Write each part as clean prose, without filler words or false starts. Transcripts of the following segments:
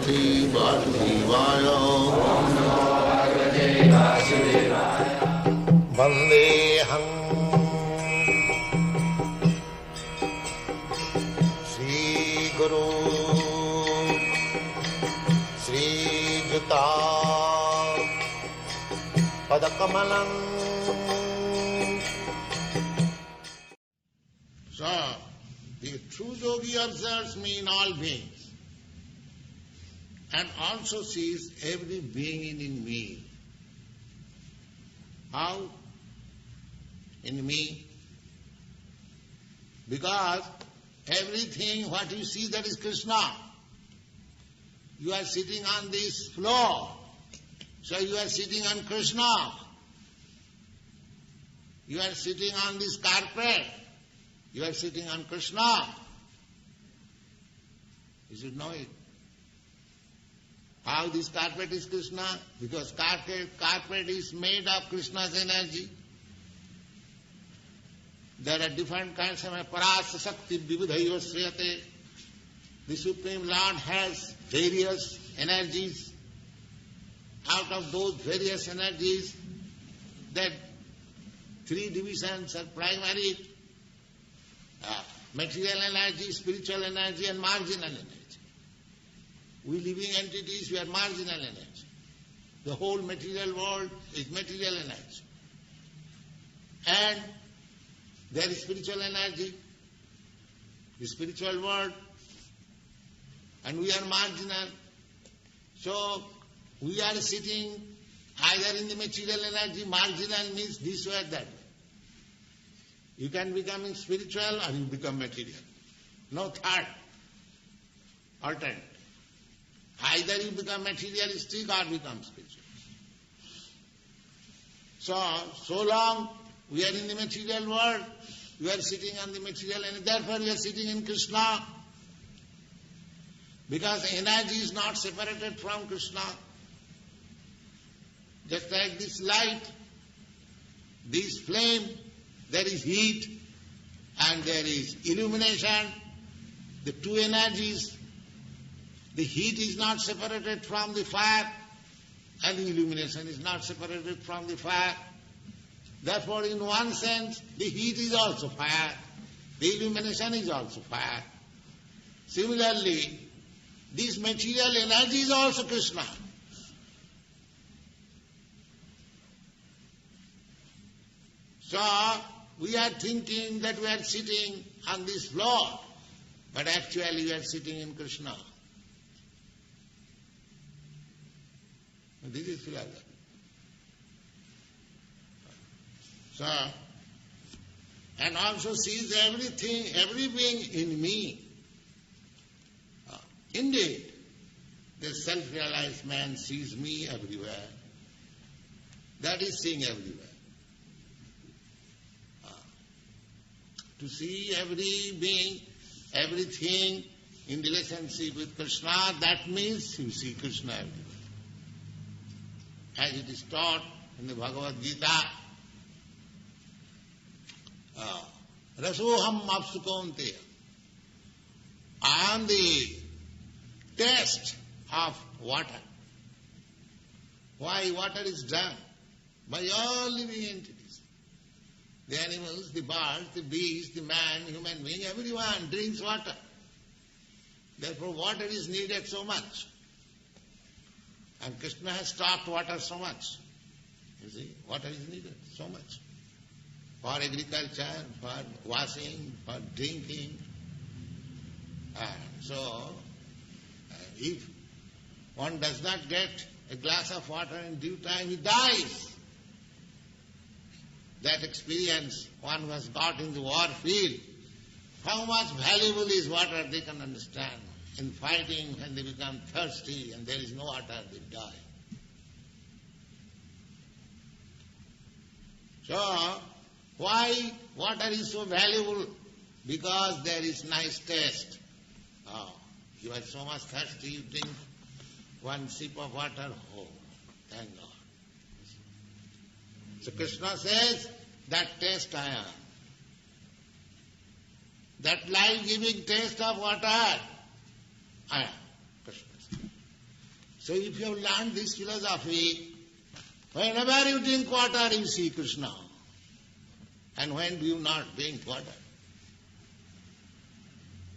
Bhagavate Vasudevaya. Vandeham Sri Guru Sri Juta Padakamalam. So, the true yogi observes me in all beings and also sees every being in me. How? In me? Because everything what you see, that is Krishna. You are sitting on this floor, so you are sitting on Krishna. You are sitting on this carpet, you are sitting on Krishna. You should know it. How this carpet is Krishna? Because carpet is made of Krishna's energy. There are different kinds of parasa sakti vibudhaiva sriyate. The Supreme Lord has various energies. Out of those various energies, that three divisions are primary: material energy, spiritual energy, and marginal energy. We living entities, we are marginal energy. The whole material world is material energy. And there is spiritual energy, the spiritual world, and we are marginal. So, we are sitting either in the material energy. Marginal means this way or that way. You can become spiritual or you become material. No third alternate. Either you become materialistic or become spiritual. So long we are in the material world, we are sitting on the material energy. Therefore we are sitting in Krishna. Because energy is not separated from Krishna. Just like this light, this flame, there is heat and there is illumination. The two energies. The heat is not separated from the fire and the illumination is not separated from the fire. Therefore, in one sense, the heat is also fire, the illumination is also fire. Similarly, this material energy is also Krishna. So, we are thinking that we are sitting on this floor, but actually we are sitting in Krishna. This is philosophy. So, and also sees everything, every being in me. Indeed, the self-realized man sees me everywhere. That is seeing everywhere. To see every being, everything in relationship with Krishna, that means you see Krishna everywhere. As it is taught in the Bhagavad-gita, Rasoham Apsukonteya. I am the taste of water. Why water is drunk? By all living entities. The animals, the birds, the beasts, the man, human being, everyone drinks water. Therefore water is needed so much. And Krishna has taught water so much. You see, water is needed so much. For agriculture, for washing, for drinking. So, if one does not get a glass of water in due time, he dies. That experience one who has got in the war field, how much valuable is water, they can understand. In fighting, when they become thirsty and there is no water, they die. So, why water is so valuable? Because there is nice taste. You are so much thirsty, you drink one sip of water, oh, thank God. So Krishna says, that taste I am. That life-giving taste of water, I am. Krishna says. So if you have learned this philosophy, whenever you drink water, you see Krishna. And when do you not drink water?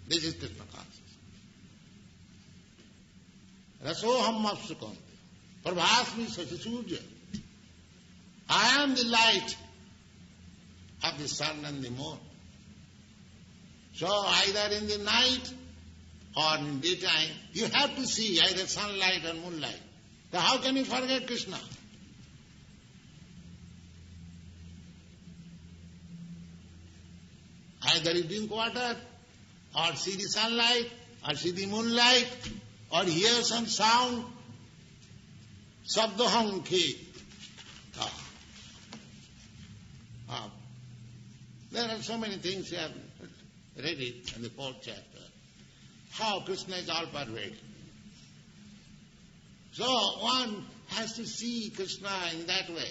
This is Krishna consciousness. Rasoham mapsukam. Prabhasmi sachisurja. I am the light of the sun and the moon. So either in the night or in daytime, you have to see either sunlight or moonlight. So how can you forget Krishna? Either you drink water, or see the sunlight, or see the moonlight, or hear some sound. Sabdoham ki. There are so many things you have read it in the 4th chapter. How Krishna is all pervading. So one has to see Krishna in that way.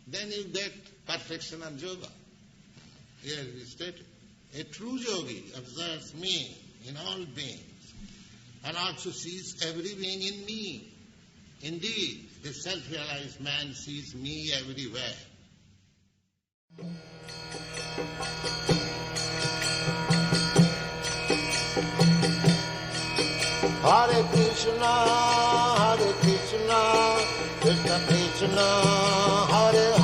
Then you get perfection of yoga. Here it is stated. A true yogi observes me in all beings and also sees every being in me. Indeed, the self-realized man sees me everywhere. Hare Krishna, Krishna Krishna, Hare Hare.